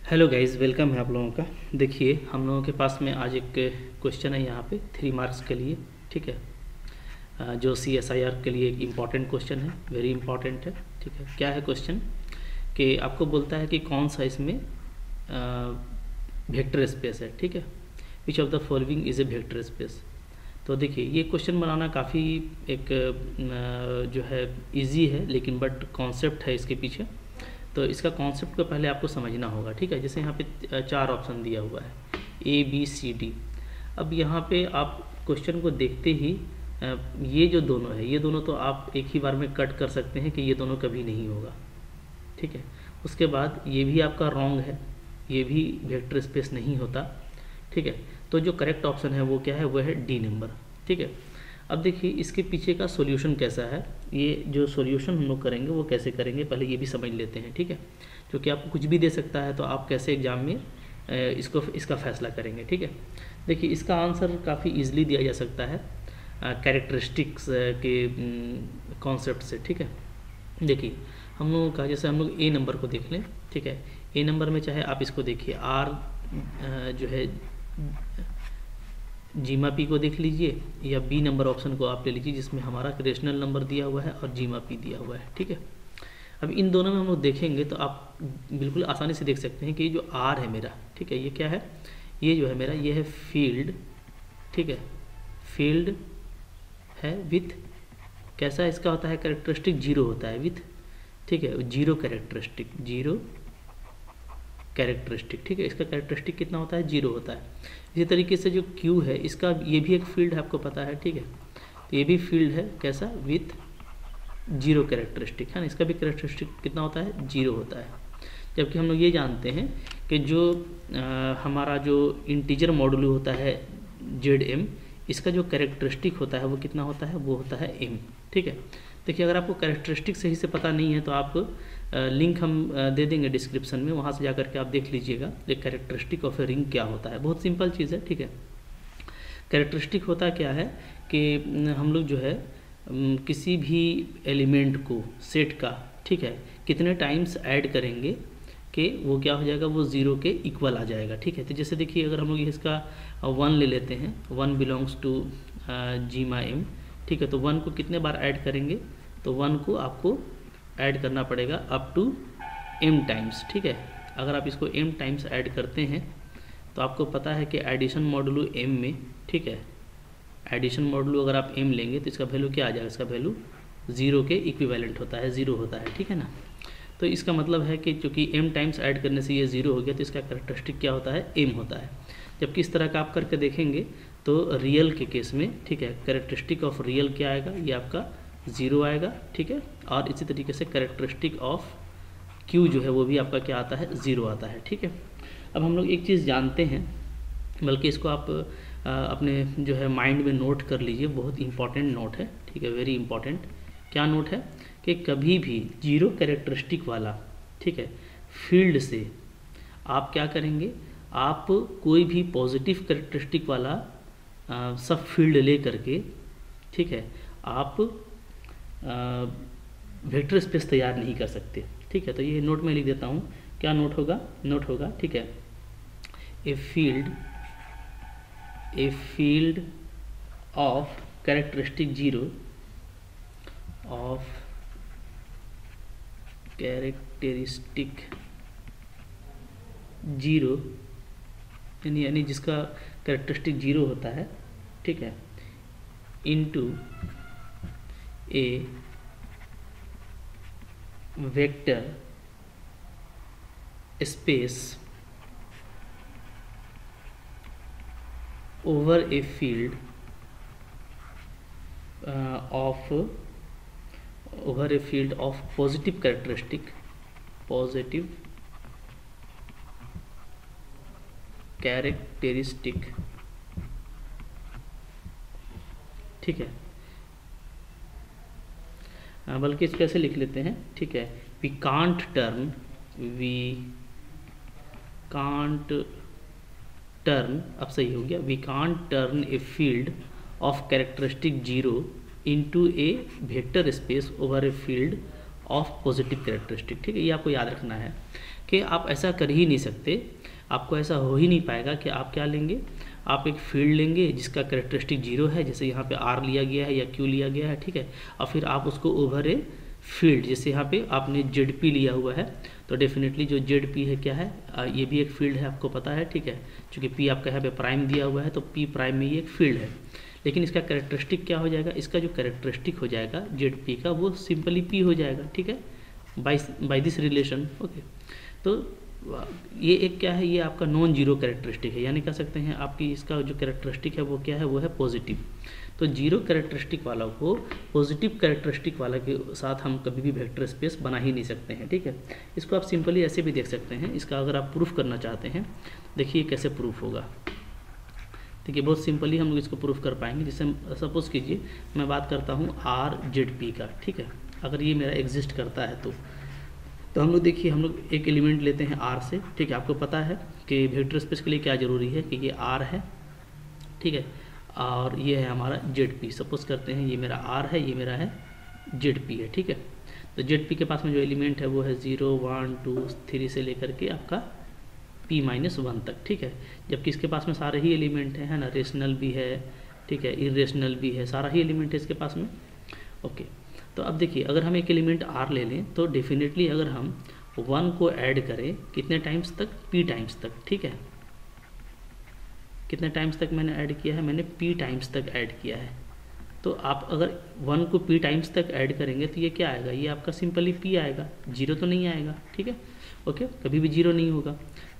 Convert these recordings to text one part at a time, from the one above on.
Hello guys, welcome है आप लोगों का। देखिए, हम लोगों के पास में आज एक क्वेश्चन है यहाँ पे 3 मार्क्स के लिए। ठीक है। जो CSIR के लिए एक इम्पॉर्टेंट क्वेश्चन है, वेरी इंपॉर्टेंट है। ठीक है। क्या है क्वेश्चन कि आपको बोलता है कि कौन सा इसमें वेक्टर स्पेस है। ठीक है। Which of the following is a vector space. तो देखिए, ये क्वेश्चन बनाना काफ़ी एक जो है इजी है, लेकिन बट कॉन्सेप्ट है इसके पीछे। तो इसका कॉन्सेप्ट को पहले आपको समझना होगा। ठीक है। जैसे यहाँ पे 4 ऑप्शन दिया हुआ है, ABCD। अब यहाँ पे आप क्वेश्चन को देखते ही ये जो दोनों है, ये दोनों तो आप एक ही बार में कट कर सकते हैं कि ये दोनों कभी नहीं होगा। ठीक है। उसके बाद ये भी आपका रॉन्ग है, ये भी वेक्टर स्पेस नहीं होता। ठीक है। तो जो करेक्ट ऑप्शन है वो क्या है, वो है डी नंबर। ठीक है। अब देखिए, इसके पीछे का सॉल्यूशन कैसा है। ये जो सॉल्यूशन हम लोग करेंगे वो कैसे करेंगे, पहले ये भी समझ लेते हैं। ठीक है। क्योंकि आपको कुछ भी दे सकता है, तो आप कैसे एग्जाम में इसका फैसला करेंगे। ठीक है। देखिए, इसका आंसर काफ़ी इजीली दिया जा सकता है कैरेक्टरिस्टिक्स के कॉन्सेप्ट से। ठीक है। देखिए, हम लोगों का जैसे हम लोग ए नंबर को देख लें। ठीक है। ए नंबर में चाहे आप इसको देखिए, आर जो है जीमा पी को देख लीजिए, या बी नंबर ऑप्शन को आप ले लीजिए जिसमें हमारा रेशनल नंबर दिया हुआ है और जीमा पी दिया हुआ है। ठीक है। अब इन दोनों में हम लोग देखेंगे तो आप बिल्कुल आसानी से देख सकते हैं कि जो आर है मेरा, ठीक है, ये क्या है, ये जो है मेरा, ये है फील्ड। ठीक है। फील्ड है विथ, कैसा इसका होता है कैरेक्टरिस्टिक, जीरो होता है विथ। ठीक है। Zero characteristic, zero characteristic. ठीक है। इसका कैरेक्टरिस्टिक कितना होता है, जीरो होता है। इसी तरीके से जो क्यू है, इसका ये भी एक फील्ड है, आपको पता है। ठीक है। तो ये भी फील्ड है, कैसा, विथ जीरो कैरेक्टरिस्टिक, है ना। इसका भी कैरेक्टरिस्टिक कितना होता है, जीरो होता है। जबकि हम लोग ये जानते हैं कि जो हमारा जो इंटीजर मॉडुलो होता है ZM, इसका जो कैरेक्टरिस्टिक होता है वो कितना होता है, वो होता है M। ठीक है। देखिए, अगर आपको कैरेक्टरिस्टिक सही से पता नहीं है तो आप लिंक हम दे देंगे डिस्क्रिप्शन में, वहाँ से जा करके आप देख लीजिएगा कि कैरेक्टरिस्टिक ऑफ ए रिंग क्या होता है। बहुत सिंपल चीज़ है। ठीक है। कैरेक्टरिस्टिक होता क्या है कि हम लोग जो है किसी भी एलिमेंट को, सेट का, ठीक है, कितने टाइम्स ऐड करेंगे कि वो क्या हो जाएगा, वो ज़ीरो के इक्वल आ जाएगा। ठीक है। तो जैसे देखिए, अगर हम लोग इसका 1 ले लेते हैं, 1 बिलोंग्स टू जीमा M। ठीक है। तो 1 को कितने बार ऐड करेंगे, तो 1 को आपको ऐड करना पड़ेगा अप टू M टाइम्स। ठीक है। अगर आप इसको M टाइम्स ऐड करते हैं तो आपको पता है कि एडिशन मॉडुलो M में, ठीक है, एडिशन मॉडुलो अगर आप M लेंगे तो इसका वैल्यू क्या आ जाएगा, इसका वैल्यू ज़ीरो के इक्विवेलेंट होता है, ज़ीरो होता है। ठीक है ना। तो इसका मतलब है कि चूँकि M टाइम्स ऐड करने से ये ज़ीरो हो गया, तो इसका कैरेक्टरिस्टिक क्या होता है, M होता है। जबकि इस तरह का आप करके देखेंगे तो रियल के केस में, ठीक है, कैरेक्टरिस्टिक ऑफ रियल क्या आएगा, ये आपका ज़ीरो आएगा। ठीक है। और इसी तरीके से कैरेक्टरिस्टिक ऑफ Q जो है वो भी आपका क्या आता है, ज़ीरो आता है। ठीक है। अब हम लोग एक चीज़ जानते हैं, बल्कि इसको आप अपने जो है माइंड में नोट कर लीजिए, बहुत इंपॉर्टेंट नोट है। ठीक है। Very important. क्या नोट है कि कभी भी जीरो कैरेक्टरिस्टिक वाला, ठीक है, फील्ड से आप क्या करेंगे, आप कोई भी पॉजिटिव कैरेक्टरिस्टिक वाला सब फील्ड ले करके, ठीक है, आप वेक्टर स्पेस तैयार नहीं कर सकते। ठीक है। तो ये नोट में लिख देता हूँ, क्या नोट होगा, नोट होगा, ठीक है, ए field of characteristic zero, of characteristic zero, यानी जिसका कैरेक्टरिस्टिक जीरो होता है, ठीक है, into a vector space over a field over a field of positive characteristic, positive characteristic। ठीक है। बल्कि इसको ऐसे लिख लेते हैं, ठीक है, we can't turn, अब सही हो गया, we can't turn a field of characteristic zero into a vector space over a field of positive characteristic. ठीक है। ये आपको याद रखना है। कि आप ऐसा कर ही नहीं सकते, आपको ऐसा हो ही नहीं पाएगा कि आप क्या लेंगे, आप एक फील्ड लेंगे जिसका कैरेक्टरिस्टिक 0 है, जैसे यहाँ पे R लिया गया है या Q लिया गया है, ठीक है, और फिर आप उसको ओवर ए फील्ड, जैसे यहाँ पे आपने ZP लिया हुआ है, तो डेफिनेटली जो ZP है क्या है, ये भी एक फील्ड है, आपको पता है, ठीक है, क्योंकि P आपका यहाँ पे प्राइम दिया हुआ है, तो P प्राइम में ये एक फील्ड है। लेकिन इसका कैरेक्टरिस्टिक क्या हो जाएगा, इसका जो कैरेक्टरिस्टिक हो जाएगा ZP का, वो सिंपली P हो जाएगा, ठीक है, बाय दिस रिलेशन। ओके, तो ये एक क्या है, ये आपका नॉन जीरो कैरेक्टरिस्टिक है, यानी कह सकते हैं आपकी इसका जो कैरेक्टरिस्टिक है वो क्या है, वो है पॉजिटिव। तो जीरो कैरेक्टरिस्टिक वाला को पॉजिटिव कैरेक्टरिस्टिक वाला के साथ हम कभी भी वेक्टर स्पेस बना ही नहीं सकते हैं, ठीक है। इसको आप सिंपली ऐसे भी देख सकते हैं, इसका अगर आप प्रूफ करना चाहते हैं, देखिए कैसे प्रूफ होगा। देखिए बहुत सिंपली हम लोग इसको प्रूफ कर पाएंगे। जैसे सपोज कीजिए मैं बात करता हूँ RZP का, ठीक है, अगर ये मेरा एग्जिस्ट करता है तो हम लोग देखिए, हम लोग एक एलिमेंट लेते हैं R से, ठीक है। आपको पता है कि वेक्टर स्पेस के लिए क्या ज़रूरी है कि ये R है, ठीक है, और ये है हमारा ZP। सपोज करते हैं ये मेरा R है, ये मेरा है ZP है, ठीक है। तो ZP के पास में जो एलिमेंट है वो है 0 1 2 3 से लेकर के आपका P-1 तक, ठीक है। जबकि इसके पास में सारे ही एलिमेंट है ना, रेशनल भी है, ठीक है, इरेशनल भी है, सारा ही एलिमेंट है इसके पास में। ओके, तो अब देखिए अगर हम एक एलिमेंट R ले लें तो डेफिनेटली अगर हम 1 को ऐड करें कितने टाइम्स तक, P टाइम्स तक, ठीक है। कितने टाइम्स तक मैंने ऐड किया है, मैंने P टाइम्स तक ऐड किया है। तो आप अगर 1 को P टाइम्स तक ऐड करेंगे तो ये क्या आएगा, ये आपका सिंपली P आएगा, 0 तो नहीं आएगा, ठीक है। ओके, कभी भी 0 नहीं होगा।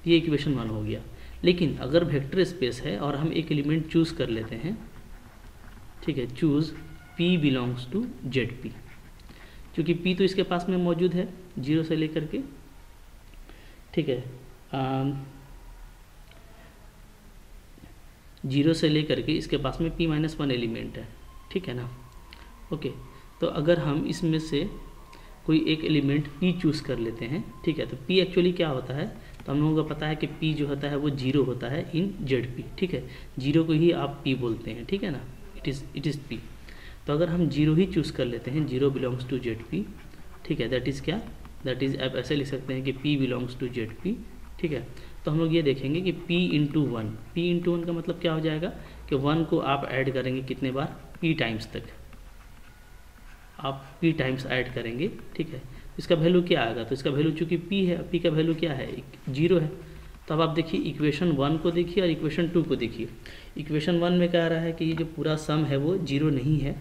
ये इक्वेशन 1 हो गया। लेकिन अगर वेक्टर स्पेस है और हम एक एलिमेंट चूज कर लेते हैं, ठीक है, choose P belongs to ZP, क्योंकि P तो इसके पास में मौजूद है 0 से लेकर के, ठीक है, 0 से लेकर के इसके पास में P-1 एलिमेंट है, ठीक है ना। ओके, तो अगर हम इसमें से कोई एक एलिमेंट P चूज़ कर लेते हैं, ठीक है, तो P एक्चुअली क्या होता है, तो हम लोगों को पता है कि P जो होता है वो 0 होता है इन ZP, ठीक है, 0 को ही आप P बोलते हैं, ठीक है ना, इट इज़ P। तो अगर हम 0 ही चूज़ कर लेते हैं, 0 बिलोंग्स टू ZP, ठीक है, दैट इज़ क्या, दैट इज़ आप ऐसे लिख सकते हैं कि P बिलोंग्स टू ZP, ठीक है। तो हम लोग ये देखेंगे कि P इंटू 1, P इंटू 1 का मतलब क्या हो जाएगा कि 1 को आप ऐड करेंगे कितने बार, P टाइम्स तक आप P टाइम्स ऐड करेंगे, ठीक है। इसका वैल्यू क्या आएगा, तो इसका वैल्यू चूँकि P है, P का वैल्यू क्या है, 0 है। तो अब आप देखिए इक्वेशन 1 को देखिए और इक्वेशन 2 को देखिए। इक्वेशन 1 में कह रहा है कि ये जो पूरा सम है वो 0 नहीं है,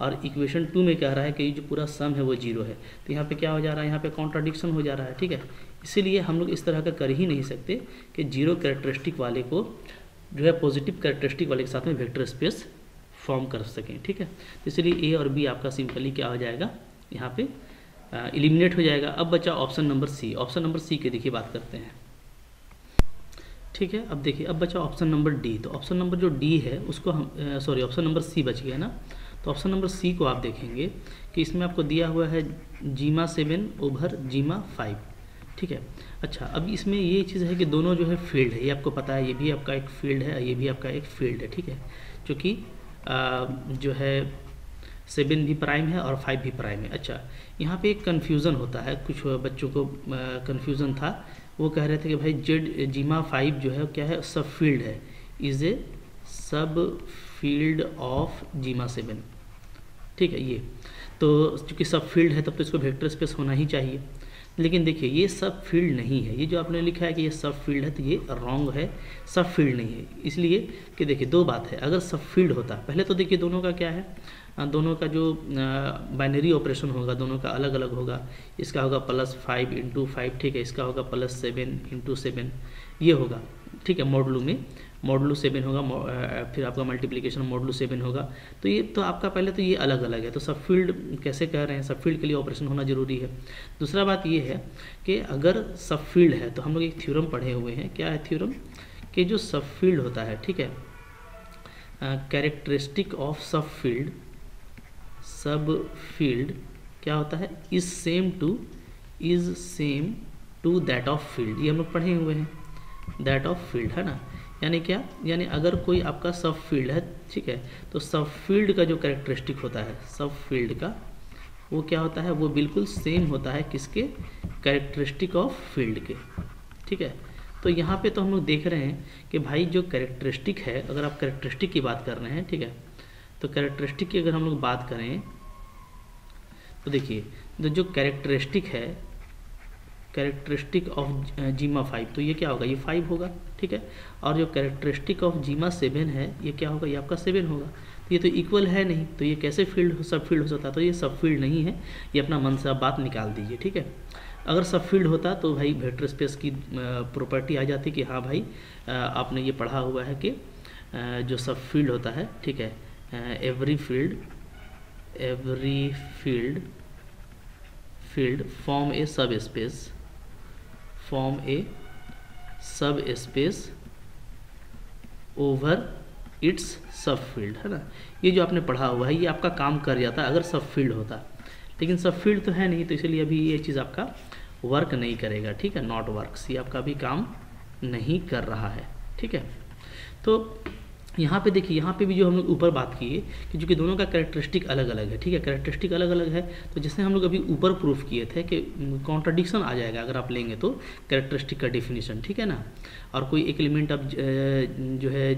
और इक्वेशन 2 में कह रहा है कि ये जो पूरा सम है वो 0 है। तो यहाँ पे क्या हो जा रहा है, यहाँ पे कॉन्ट्राडिक्शन हो जा रहा है, ठीक है। इसीलिए हम लोग इस तरह का कर ही नहीं सकते कि 0 कैरेक्टरिस्टिक वाले को जो है पॉजिटिव कैरेक्टरिस्टिक वाले के साथ में वेक्टर स्पेस फॉर्म कर सकें, ठीक है। तो इसलिए A और B आपका सिंपली क्या हो जाएगा, यहाँ पे एलिमिनेट हो जाएगा। अब बचा option number C। Option number C के देखिए बात करते हैं, ठीक है। अब देखिए अब बचा ऑप्शन नंबर D। तो ऑप्शन नंबर जो D है उसको हम ऑप्शन नंबर C बच गया ना। तो ऑप्शन नंबर C को आप देखेंगे कि इसमें आपको दिया हुआ है जीमा 7 ओवर जीमा 5, ठीक है। अच्छा, अब इसमें ये चीज़ है कि दोनों जो है फील्ड है, ये आपको पता है, ये भी आपका एक फील्ड है, ये भी आपका एक फील्ड है, ठीक है। क्योंकि जो है 7 भी प्राइम है और 5 भी प्राइम है। अच्छा, यहाँ पे एक कन्फ्यूज़न होता है, कुछ बच्चों को कन्फ्यूज़न था, वो कह रहे थे कि भाई जीमा 5 जो है क्या है, सब फील्ड है, इज़ ए सब फील्ड ऑफ जीमा 7, ठीक है। ये तो चूँकि सब फील्ड है तब तो इसको वेक्टर स्पेस होना ही चाहिए। लेकिन देखिए ये सब फील्ड नहीं है, ये जो आपने लिखा है कि ये सब फील्ड है तो ये रॉन्ग है, सब फील्ड नहीं है। इसलिए कि देखिए दो बात है, अगर सब फील्ड होता, पहले तो देखिए दोनों का क्या है, दोनों का जो बाइनरी ऑपरेशन होगा दोनों का अलग अलग होगा। इसका होगा +5 × 5, ठीक है, इसका होगा +7 × 7, ये होगा, ठीक है। मॉडुलो 7 होगा, फिर आपका मल्टीप्लिकेशन मॉडुलो 7 होगा। तो ये तो आपका पहले तो ये अलग अलग है, तो सब फील्ड कैसे कह रहे हैं, सब फील्ड के लिए ऑपरेशन होना जरूरी है। दूसरा बात ये है कि अगर सब फील्ड है तो हम लोग एक थ्योरम पढ़े हुए हैं, क्या है थ्योरम, कि जो सब फील्ड होता है, ठीक है, कैरेक्टरिस्टिक ऑफ सब फील्ड क्या होता है, is same to that of field. ये हम लोग पढ़े हुए हैं, दैट ऑफ फील्ड, है ना। यानी क्या, यानी अगर कोई आपका सब फील्ड है, ठीक है, तो सब फील्ड का जो कैरेक्टरिस्टिक होता है, सब फील्ड का वो क्या होता है, वो बिल्कुल सेम होता है किसके, कैरेक्टरिस्टिक ऑफ फील्ड के, ठीक है। तो यहाँ पे तो हम लोग देख रहे हैं कि भाई जो कैरेक्टरिस्टिक है, अगर आप कैरेक्टरिस्टिक की बात कर रहे हैं, ठीक है, तो कैरेक्टरिस्टिक की अगर हम लोग बात करें तो देखिए जो कैरेक्टरिस्टिक है, कैरेक्टरिस्टिक ऑफ जीमा 5, तो ये क्या होगा, ये 5 होगा, ठीक है। और जो कैरेक्टरिस्टिक ऑफ जीमा 7 है, ये क्या होगा, ये आपका 7 होगा। तो ये तो इक्वल है नहीं, तो ये कैसे फील्ड सब फील्ड हो सकता है, तो ये सब फील्ड नहीं है, ये अपना मन से आप बात निकाल दीजिए, ठीक है। अगर सब फील्ड होता तो भाई वेक्टर स्पेस की प्रॉपर्टी आ जाती कि हाँ भाई आपने ये पढ़ा हुआ है कि जो सब फील्ड होता है, ठीक है, एवरी फील्ड फॉर्म ए सब स्पेस ओवर इट्स सब फील्ड, है ना। ये जो आपने पढ़ा हुआ है ये आपका काम कर जाता अगर सब फील्ड होता, लेकिन सब फील्ड तो है नहीं, तो इसलिए अभी ये चीज़ आपका वर्क नहीं करेगा, ठीक है, नॉट वर्क्स, ये आपका अभी काम नहीं कर रहा है, ठीक है। तो यहाँ पे देखिए, यहाँ पे भी जो हम लोग ऊपर बात की कि जो कि दोनों का कैरेक्टरिस्टिक अलग अलग है, ठीक है, कैरेक्टरिस्टिक अलग अलग है, तो जैसे हम लोग अभी ऊपर प्रूफ किए थे कि कॉन्ट्राडिक्शन आ जाएगा अगर आप लेंगे तो कैरेक्टरिस्टिक का डेफिनेशन, ठीक है ना। और कोई एक एलिमेंट आप जो है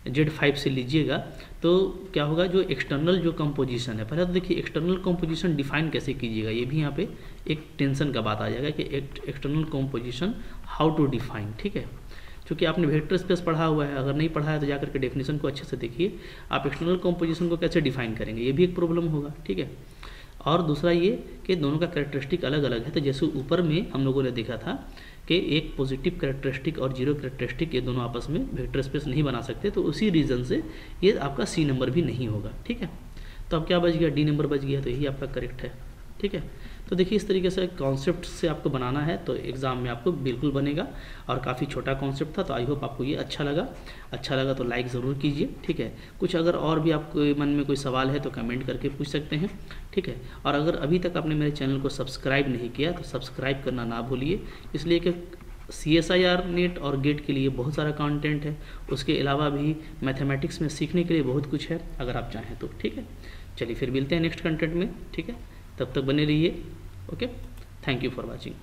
Z5 से लीजिएगा तो क्या होगा, जो एक्सटर्नल जो कंपोजिशन है, पहले तो देखिए एक्सटर्नल कंपोजिशन डिफाइन कैसे कीजिएगा, ये भी यहाँ पे एक टेंशन का बात आ जाएगा कि external composition how to define, ठीक है। क्योंकि आपने वेक्टर स्पेस पढ़ा हुआ है, अगर नहीं पढ़ा है तो जाकर के डेफिनेशन को अच्छे से देखिए, आप एक्सटर्नल कंपोजिशन को कैसे डिफाइन करेंगे, ये भी एक प्रॉब्लम होगा, ठीक है। और दूसरा ये कि दोनों का कैरेक्टरिस्टिक अलग अलग है, तो जैसे ऊपर में हम लोगों ने देखा था कि एक पॉजिटिव कैरेक्टरिस्टिक और जीरो कैरेक्टरिस्टिक ये दोनों आपस में वेक्टर स्पेस नहीं बना सकते, तो उसी रीज़न से ये आपका सी नंबर भी नहीं होगा, ठीक है। तो अब क्या बच गया, डी नंबर बच गया, तो यही आपका करेक्ट है, ठीक है। तो देखिए इस तरीके से कॉन्सेप्ट से आपको बनाना है तो एग्ज़ाम में आपको बिल्कुल बनेगा, और काफ़ी छोटा कॉन्सेप्ट था, तो आई होप आपको ये अच्छा लगा तो लाइक ज़रूर कीजिए, ठीक है। कुछ अगर और भी आपको मन में कोई सवाल है तो कमेंट करके पूछ सकते हैं, ठीक है। और अगर अभी तक आपने मेरे चैनल को सब्सक्राइब नहीं किया तो सब्सक्राइब करना ना भूलिए, इसलिए कि CSIR नेट और गेट के लिए बहुत सारा कंटेंट है, उसके अलावा भी मैथमेटिक्स में सीखने के लिए बहुत कुछ है अगर आप चाहें तो, ठीक है। चलिए फिर मिलते हैं नेक्स्ट कंटेंट में, ठीक है, तब तक बने रहिए, okay, thank you for watching.